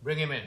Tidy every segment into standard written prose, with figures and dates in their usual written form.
Bring him in.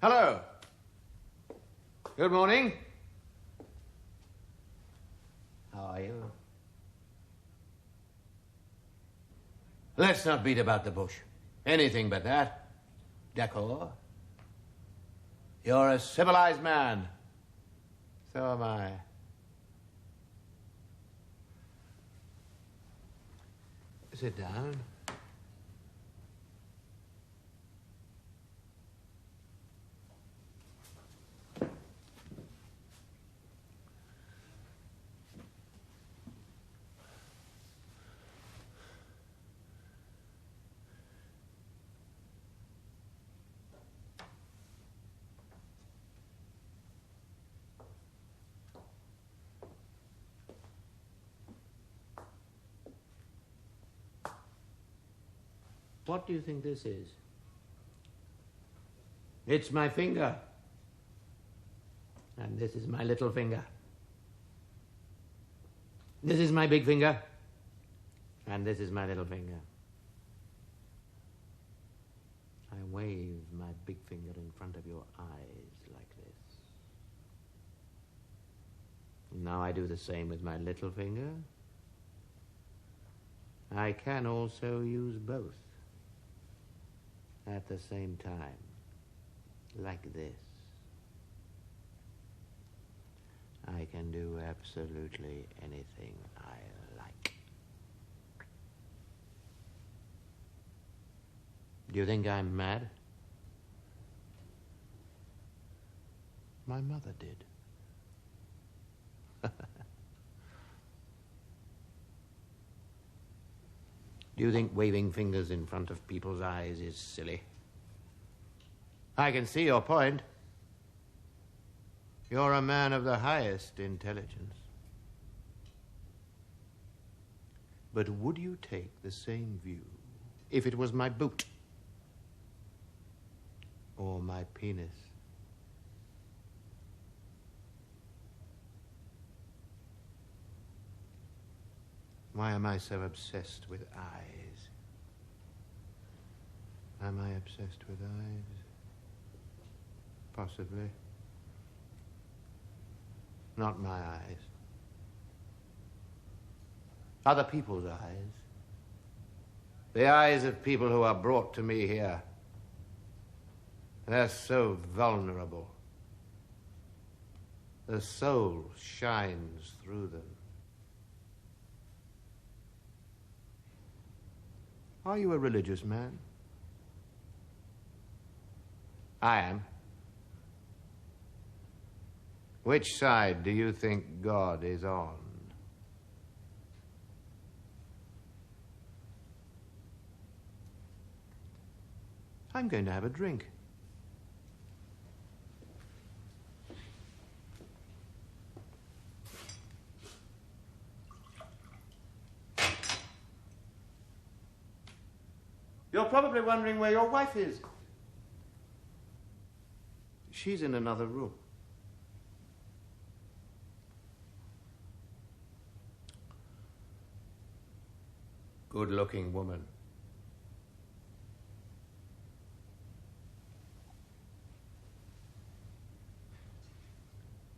Hello. Good morning. How are you? Let's not beat about the bush. Anything but that. D'accord. You're a civilized man. So am I. Sit down. What do you think this is? It's my finger. And this is my little finger. This is my big finger. And this is my little finger. I wave my big finger in front of your eyes like this. Now I do the same with my little finger. I can also use both at the same time, like this. I can do absolutely anything I like. Do you think I'm mad? My mother did. Do you think waving fingers in front of people's eyes is silly? I can see your point. You're a man of the highest intelligence. But would you take the same view if it was my boot? Or my penis? Why am I so obsessed with eyes? Am I obsessed with eyes? Possibly. Not my eyes. Other people's eyes. The eyes of people who are brought to me here. They're so vulnerable. The soul shines through them. Are you a religious man? I am. Which side do you think God is on? I'm going to have a drink. You're probably wondering where your wife is. She's in another room. Good-looking woman.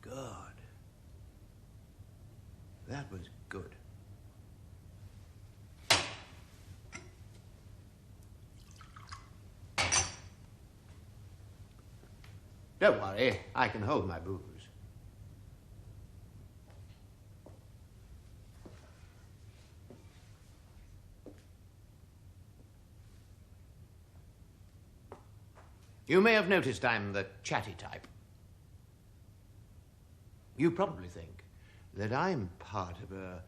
Good. That was good. Don't worry, I can hold my booze. You may have noticed I'm the chatty type. You probably think that I'm part of a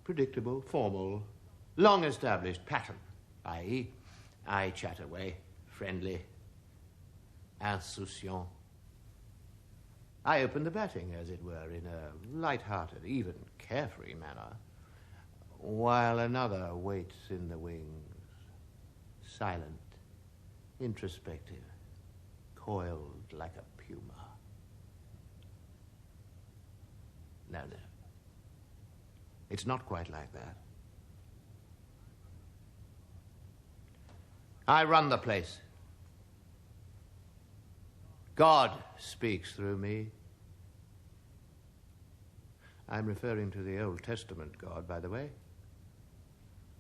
predictable, formal, long-established pattern. i.e., I chat away, friendly, insouciant. I open the batting, as it were, in a light-hearted, even carefree manner, while another waits in the wings, silent, introspective, coiled like a puma. No. It's not quite like that. I run the place. God speaks through me. I'm referring to the Old Testament God, by the way,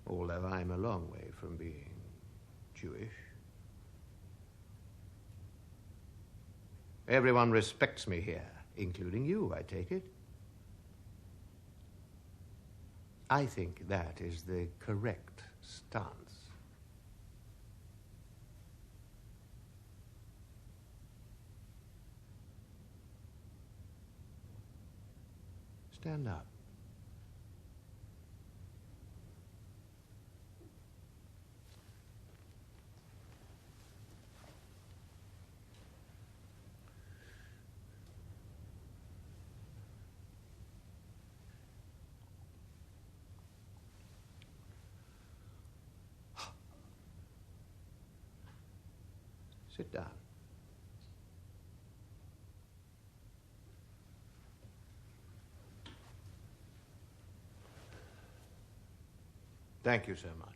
although I'm a long way from being Jewish. Everyone respects me here, including you, I take it. I think that is the correct stance. Stand up. Sit down. Thank you so much.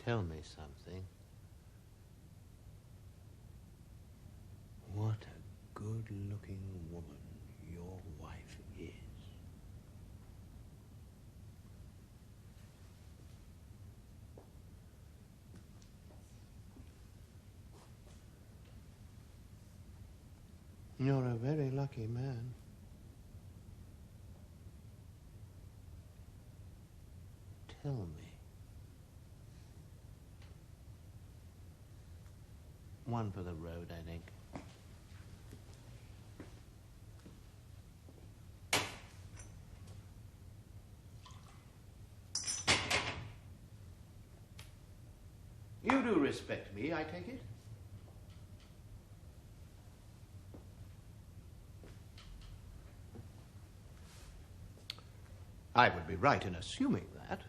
Tell me something. What a good-looking woman your wife is. You're a very lucky man. Tell me. One for the road, I think. You do respect me, I take it? I would be right in assuming that.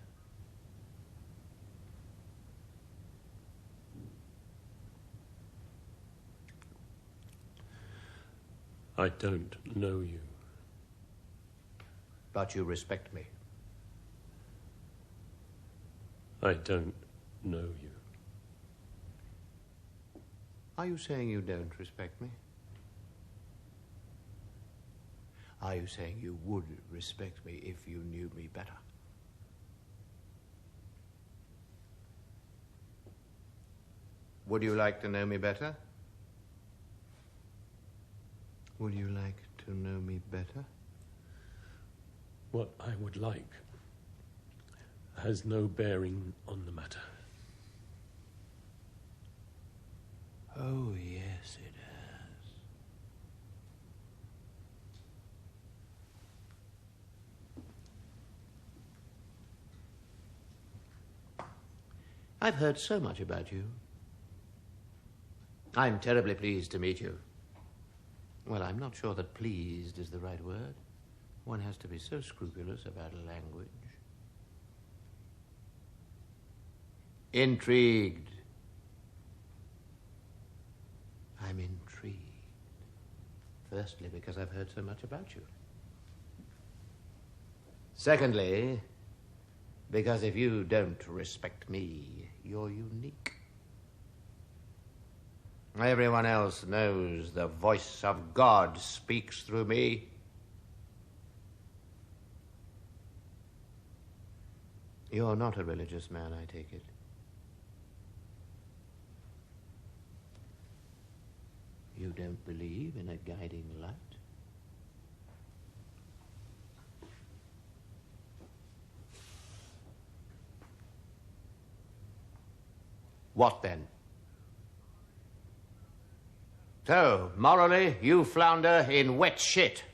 I don't know you. But you respect me. I don't know you. Are you saying you don't respect me? Are you saying you would respect me if you knew me better? Would you like to know me better? Would you like to know me better? What I would like has no bearing on the matter. Oh, yes, it has. I've heard so much about you. I'm terribly pleased to meet you. Well, I'm not sure that pleased is the right word. One has to be so scrupulous about language. Intrigued. I'm intrigued. Firstly, because I've heard so much about you. Secondly, because if you don't respect me, you're unique. Everyone else knows the voice of God speaks through me. You're not a religious man, I take it. You don't believe in a guiding light? What then? So, morally, you flounder in wet shit.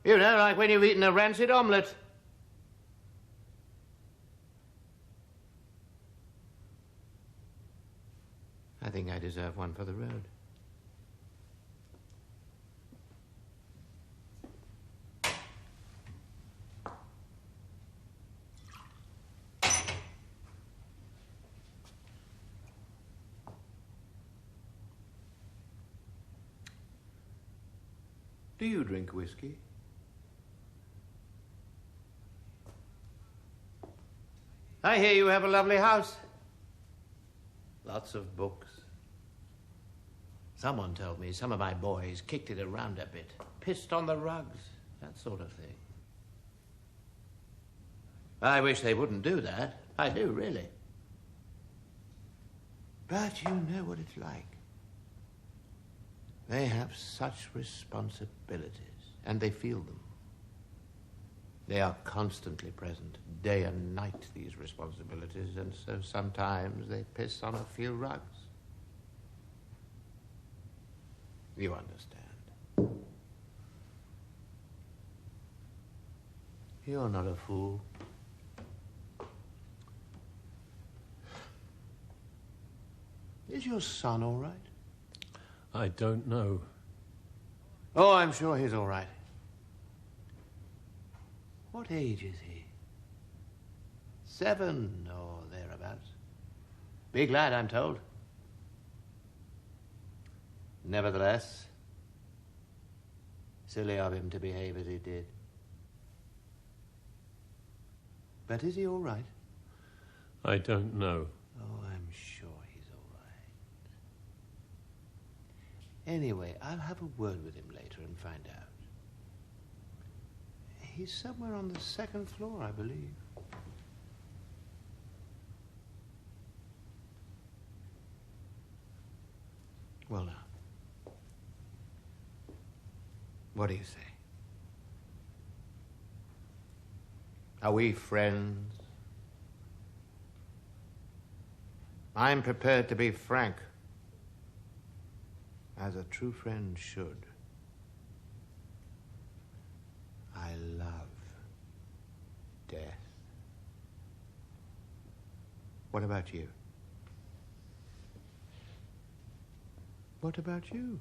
You know, like when you've eaten a rancid omelette. I think I deserve one for the road. Do you drink whiskey? I hear you have a lovely house. Lots of books. Someone told me some of my boys kicked it around a bit, pissed on the rugs, that sort of thing. I wish they wouldn't do that. I do, really. But you know what it's like. They have such responsibilities, and they feel them. They are constantly present, day and night, these responsibilities, and so sometimes they piss on a few rugs. You understand. You're not a fool. Is your son all right? I don't know. Oh, I'm sure he's all right. What age is he? 7 or thereabouts. Big lad, I'm told. Nevertheless, silly of him to behave as he did. But is he all right? I don't know. Oh, I'm sure he's all right. Anyway, I'll have a word with him later and find out. He's somewhere on the 2nd floor, I believe. Well, now. What do you say? Are we friends? I'm prepared to be frank, as a true friend should. I love death. What about you? What about you?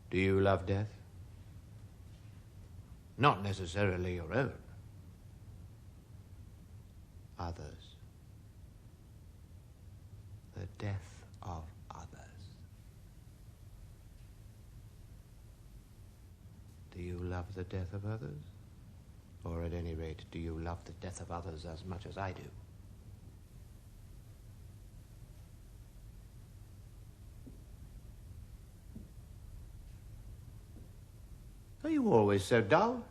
Do you love death? Not necessarily your own. Others. The death of others. Do you love the death of others? Or at any rate, do you love the death of others as much as I do? Are you always so dull?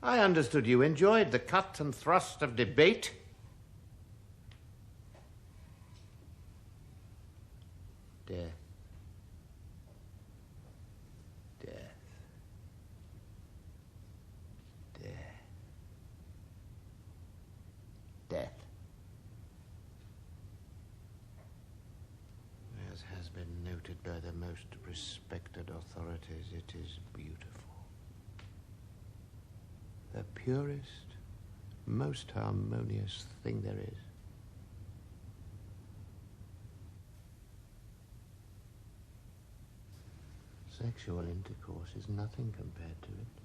I understood you enjoyed the cut and thrust of debate. Death. Death. Death. Death. As has been noted by the most respected authorities, it is beautiful. The purest, most harmonious thing there is. Sexual intercourse is nothing compared to it.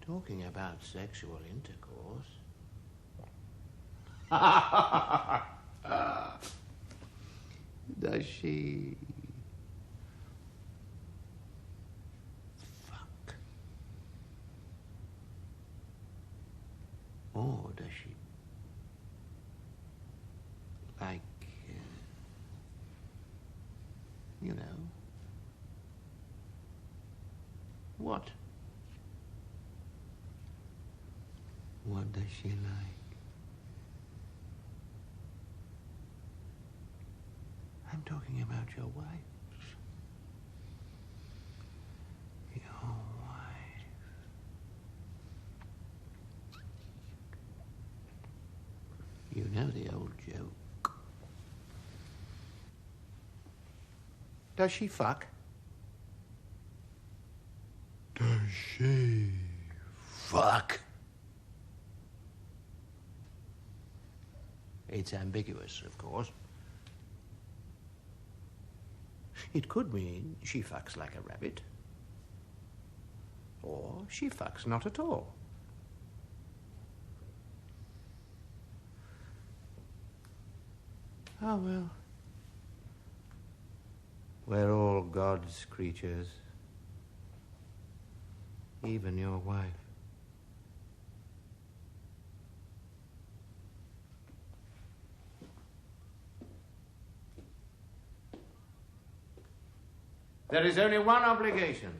Talking about sexual intercourse. Does she? Fuck. Or does she? Like, you know. What? What does she like? I'm talking about your wife. Your wife. You know the old joke. Does she fuck? Does she fuck? It's ambiguous, of course. It could mean she fucks like a rabbit. Or she fucks not at all. Oh, well. We're all God's creatures. Even your wife. There is only one obligation.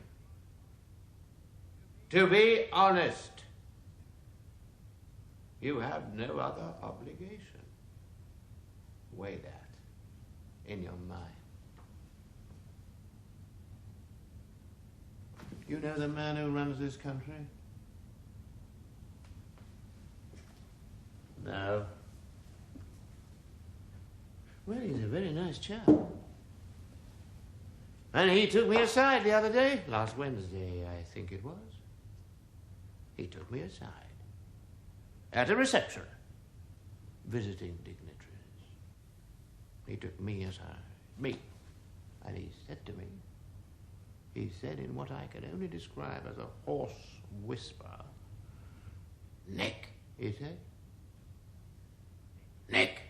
To be honest. You have no other obligation. Weigh that in your mind. You know the man who runs this country? No. Well, he's a very nice chap. And he took me aside the other day, last Wednesday, I think it was. He took me aside. At a reception. Visiting dignitaries. He took me aside. Me. And he said to me, he said in what I can only describe as a hoarse whisper, "Nick," he said. "Nick."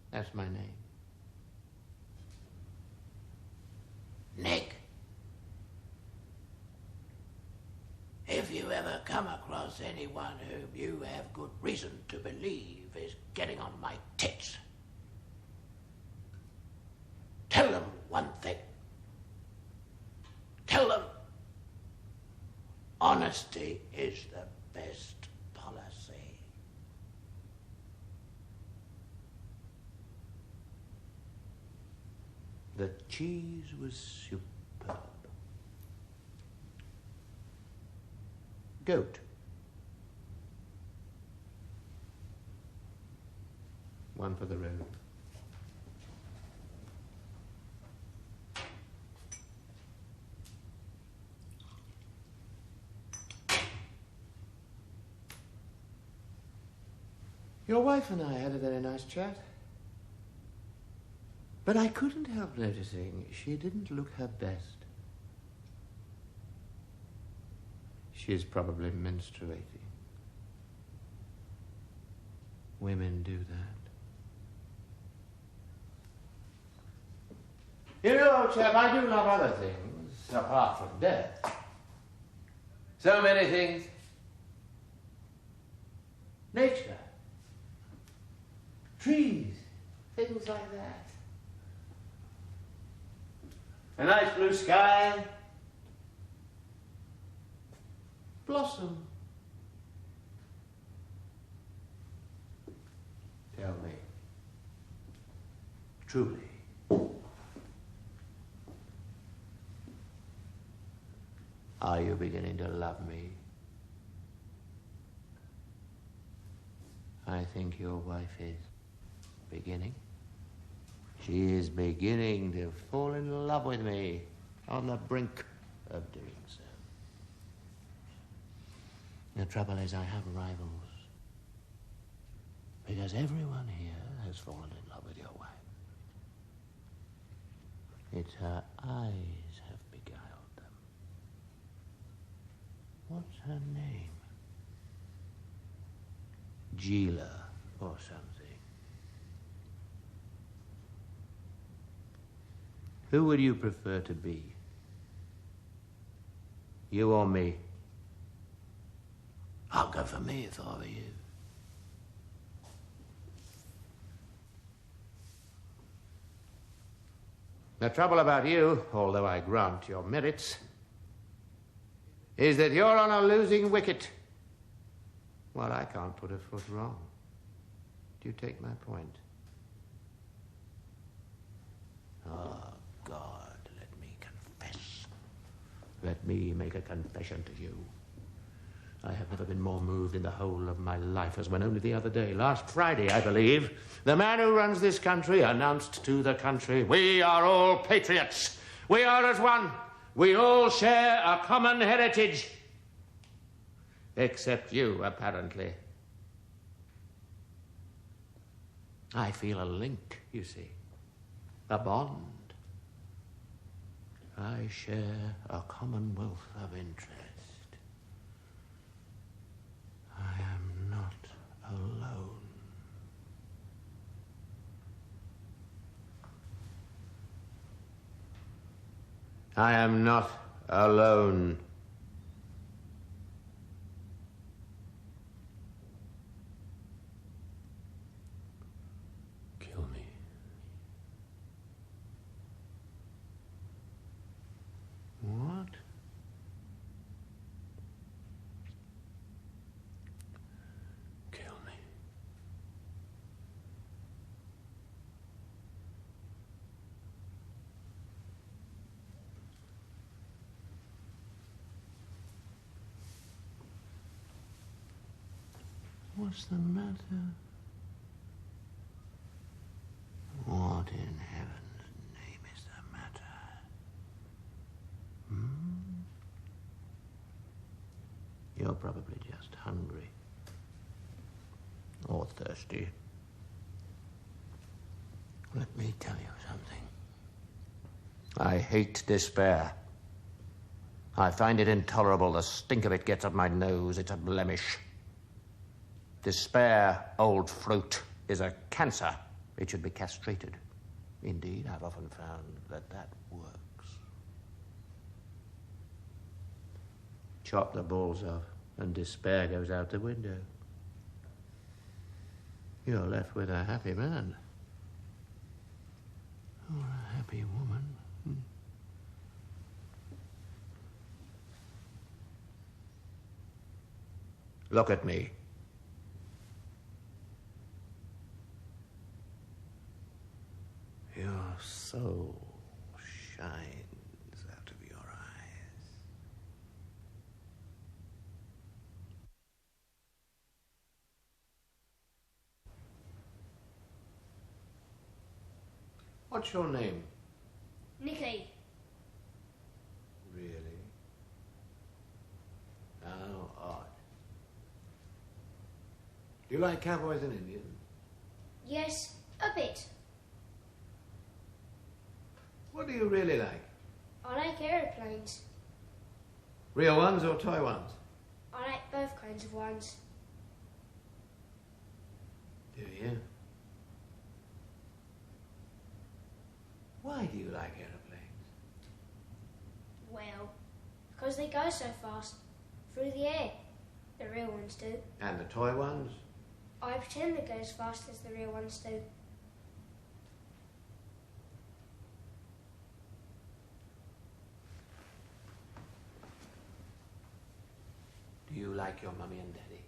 That's my name. Nick. If you ever come across anyone whom you have good reason to believe is getting on my tits, tell them one thing. Tell them honesty is the best policy. The cheese was superb. Goat. One for the road. Your wife and I had a very nice chat. But I couldn't help noticing she didn't look her best. She's probably menstruating. Women do that. You know, old chap, I do love other things, apart from death. So many things. Nature. Trees. Things like that. A nice blue sky. Blossom. Tell me. Truly. Are you beginning to love me? I think your wife is beginning. She is beginning to fall in love with me, on the brink of doing so. The trouble is I have rivals. Because everyone here has fallen in love with your wife. It's her eyes have beguiled them. What's her name? Gila or something. Who would you prefer to be? You or me? I'll go for me if I were you. The trouble about you, although I grant your merits, is that you're on a losing wicket. Well, I can't put a foot wrong. Do you take my point? Oh, God, let me confess. Let me make a confession to you. I have never been more moved in the whole of my life as when only the other day, last Friday, I believe, the man who runs this country announced to the country, we are all patriots. We are as one. We all share a common heritage. Except you, apparently. I feel a link, you see. A bond. I share a commonwealth of interest. I am not alone. I am not alone. Kill me. What? Kill me. What's the matter? What in heaven's name is the matter? You're probably just hungry. Or thirsty. Let me tell you something. I hate despair. I find it intolerable. The stink of it gets up my nose. It's a blemish. Despair, old fruit, is a cancer. It should be castrated. Indeed, I've often found that works. Chop the balls off, and despair goes out the window. You're left with a happy man. Or a happy woman. Look at me. Your soul shines out of your eyes. What's your name? Nicky. Really? How odd. Do you like cowboys and Indians? Yes, a bit. What do you really like? I like aeroplanes. Real ones or toy ones? I like both kinds of ones. Do you? Why do you like aeroplanes? Well, because they go so fast. Through the air. The real ones do. And the toy ones? I pretend they go as fast as the real ones do. Do you like your mummy and daddy?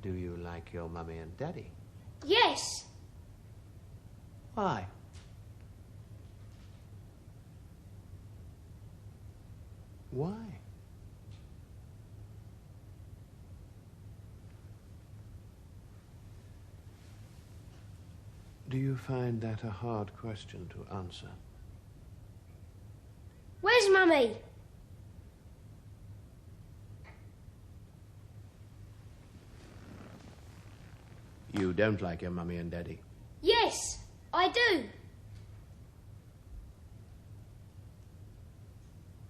Do you like your mummy and daddy? Yes! Why? Why? Do you find that a hard question to answer? Where's Mummy? You don't like your mummy and daddy? Yes, I do.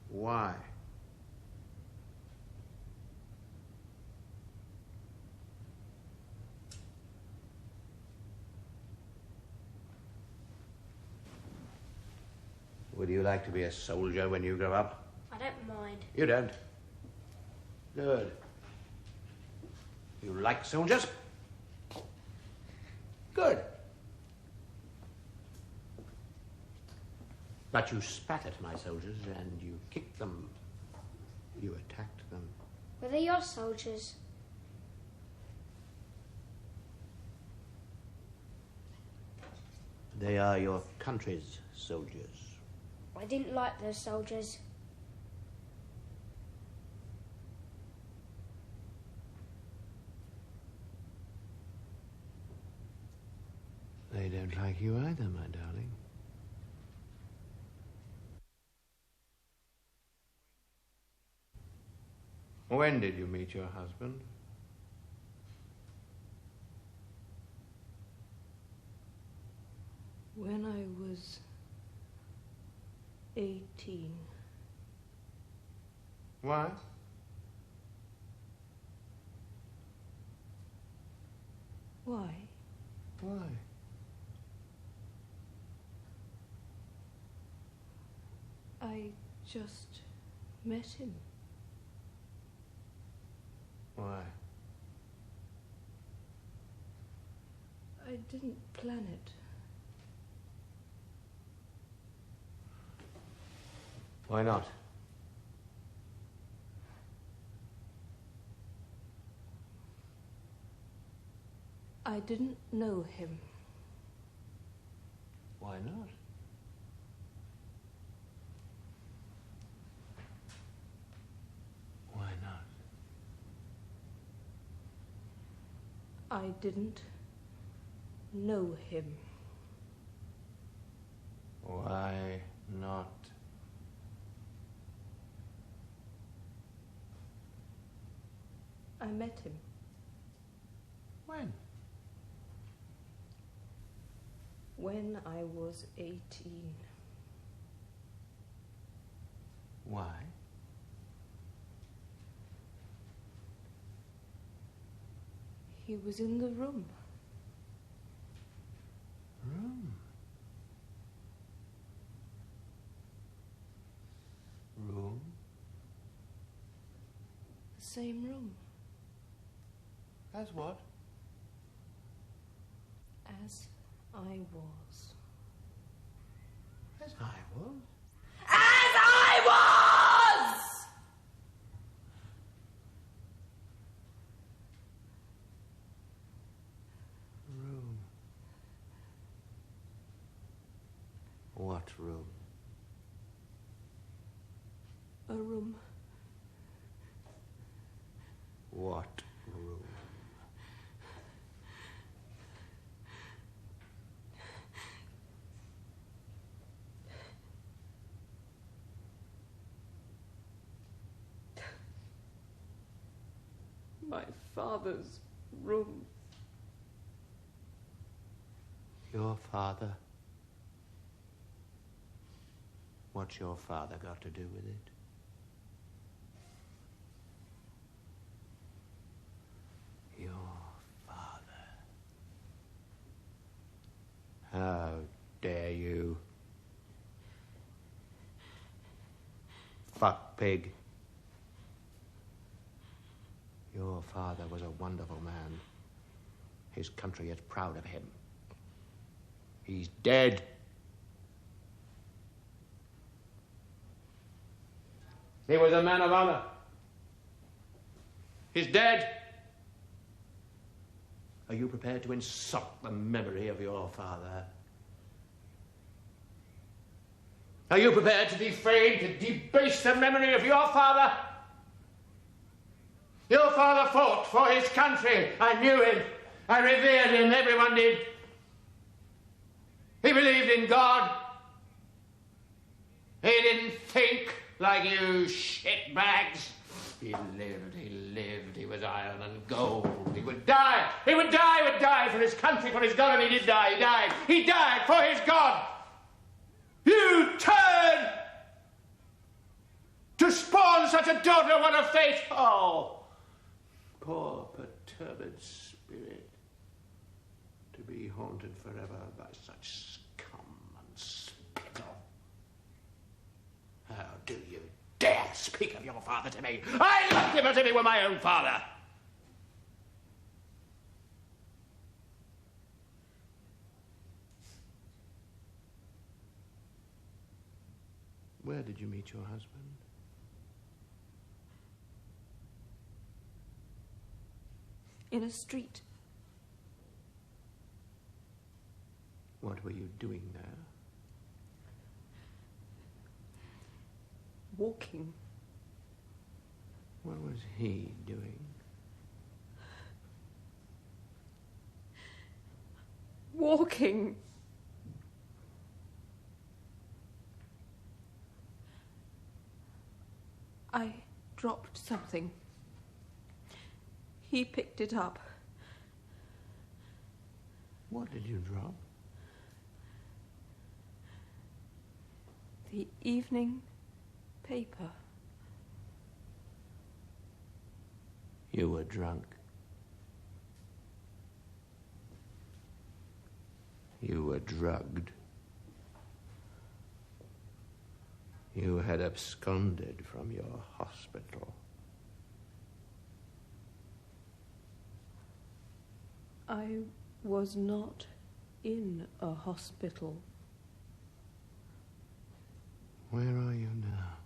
Why? Would you like to be a soldier when you grow up? I don't mind. You don't? Good. You like soldiers? Good. But you spat at my soldiers and you kicked them. You attacked them. Were they your soldiers? They are your country's soldiers. I didn't like those soldiers. They don't like you either, my darling. When did you meet your husband? When I was 18. Why? Why? Why? I just met him. Why? I didn't plan it. Why not? I didn't know him. Why not? Why not? I didn't know him. Why not? I met him. When? When I was 18. Why? He was in the room. Room? Room? The same room. As what? As I was. As I was? As I was! Room. What room? A room. What room? My father's room. Your father? What's your father got to do with it? Your father. How dare you? Fuck pig. Your father was a wonderful man. His country is proud of him. He's dead. He was a man of honor. He's dead. Are you prepared to insult the memory of your father? Are you prepared to defame, to debase the memory of your father? Your father fought for his country. I knew him. I revered him. Everyone did. He believed in God. He didn't think like you shitbags. He lived. He was iron and gold. He would die. He would die for his country, for his God, and he did die. He died. He died for his God. You turned to spawn such a daughter. What a fate. Oh, poor perturbed spirit, to be haunted forever by such scum and spittle. How do you dare speak of your father to me? I loved him as if he were my own father. Where did you meet your husband? In a street. What were you doing there? Walking. What was he doing? Walking. I dropped something. He picked it up. What did you drop? The evening paper. You were drunk. You were drugged. You had absconded from your hospital. I was not in a hospital. Where are you now?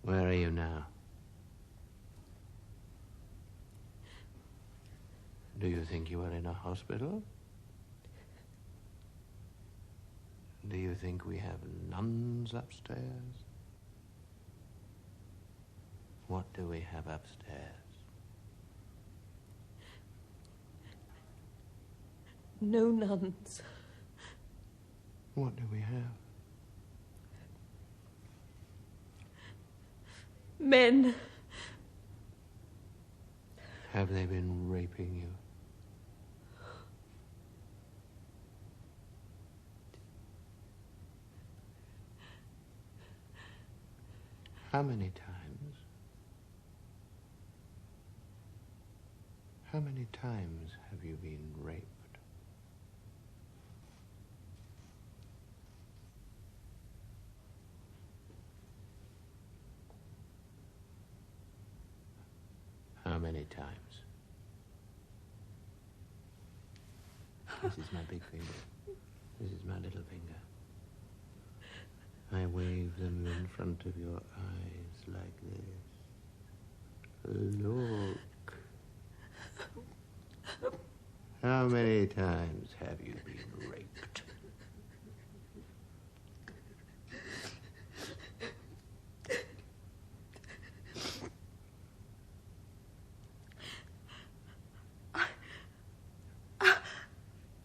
Where are you now? Do you think you are in a hospital? Do you think we have nuns upstairs? What do we have upstairs? No nuns. What do we have? Men. Have they been raping you? How many times? How many times have you been raped? How many times? This is my big finger. This is my little finger. I wave them in front of your eyes like this. Look. How many times have you been raped?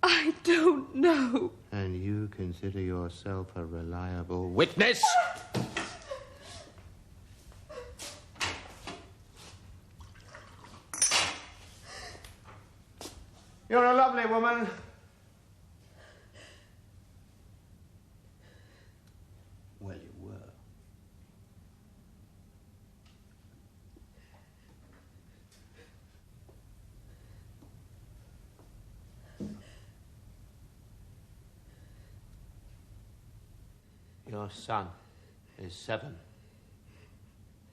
I don't know. And you consider yourself a reliable witness? You're a lovely woman. Well, you were. Your son is 7.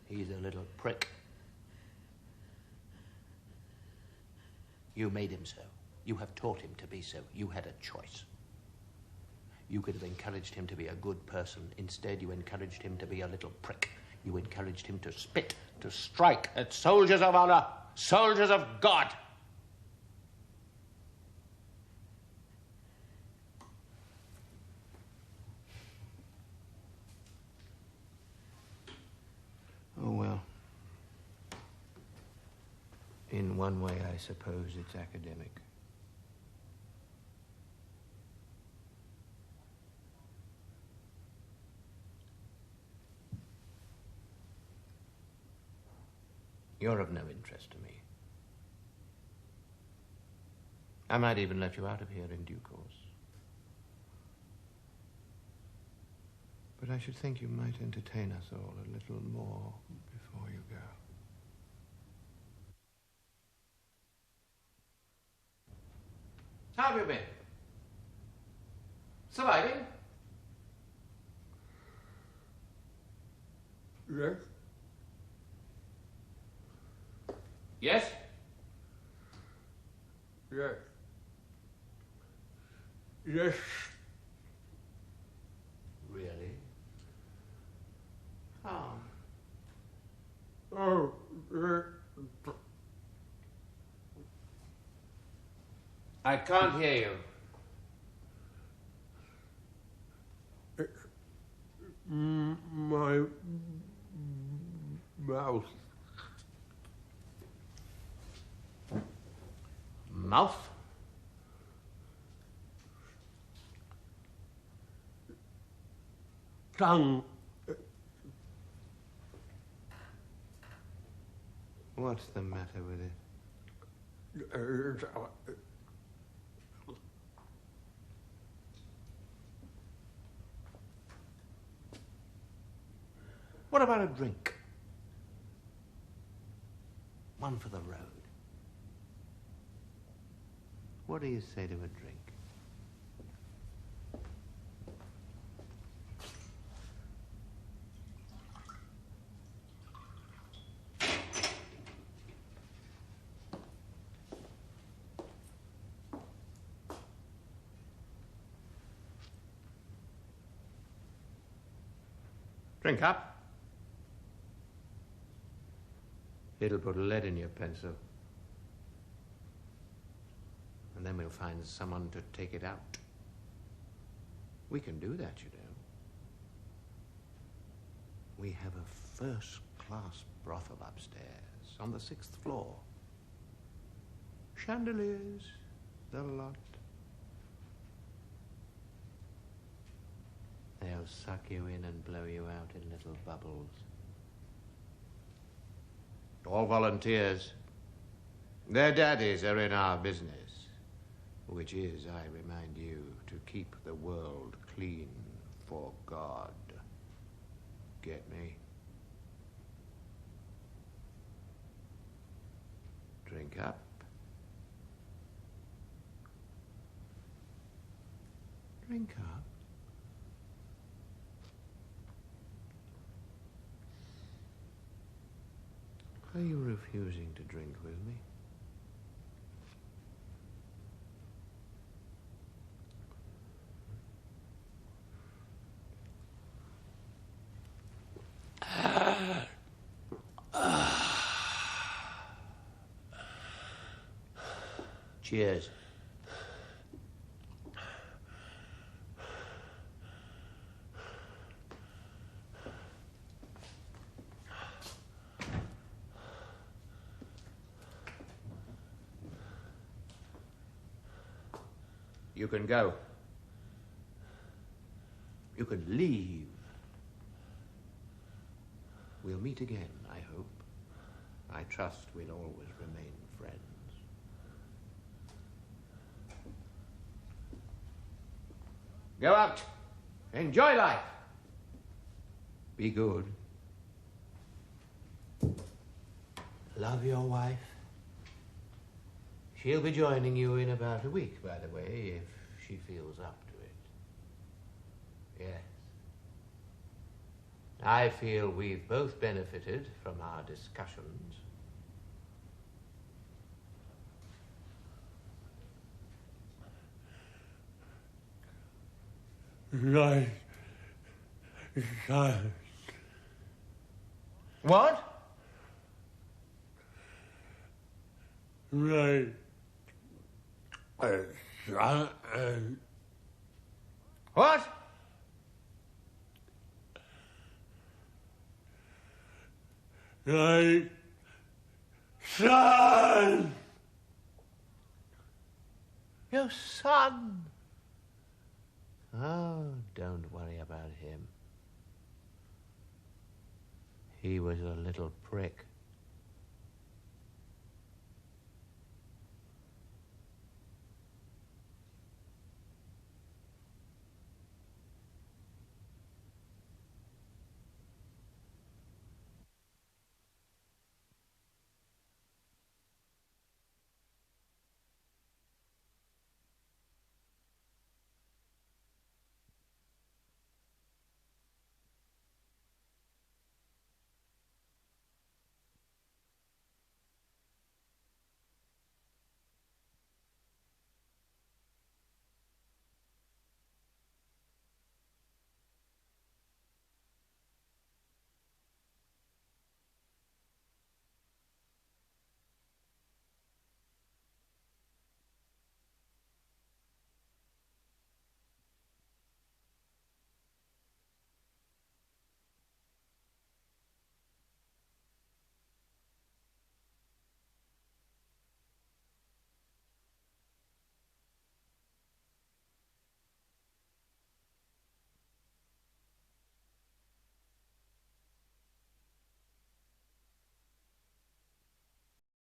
He's a little prick. You made him so. You have taught him to be so. You had a choice. You could have encouraged him to be a good person. Instead, you encouraged him to be a little prick. You encouraged him to spit, to strike at soldiers of honor, soldiers of God. Oh, well. In one way, I suppose it's academic. You're of no interest to me. I might even let you out of here in due course. But I should think you might entertain us all a little more before you go. How have you been? Surviving? Yes? Yes? Yes. Yes. Really? How? Oh, I can't hear you. My mouth. Mouth? Tongue. What's the matter with it? What about a drink? One for the road. What do you say to a drink? Drink up. It'll put lead in your pencil. And then we'll find someone to take it out. We can do that, you know. We have a first-class brothel upstairs on the 6th floor. Chandeliers, the lot. They'll suck you in and blow you out in little bubbles. All volunteers. Their daddies are in our business, which is, I remind you, to keep the world clean for God. Get me? Drink up. Drink up. Are you refusing to drink with me? Cheers. You can go. You can leave. We'll meet again, I hope. I trust we'll always remain friends. Go out. Enjoy life. Be good. Love your wife. She'll be joining you in about a week, by the way, if she feels up to it. Yes. I feel we've both benefited from our discussions. I can't. What? Right. What? My son! Your son? Oh, don't worry about him. He was a little prick.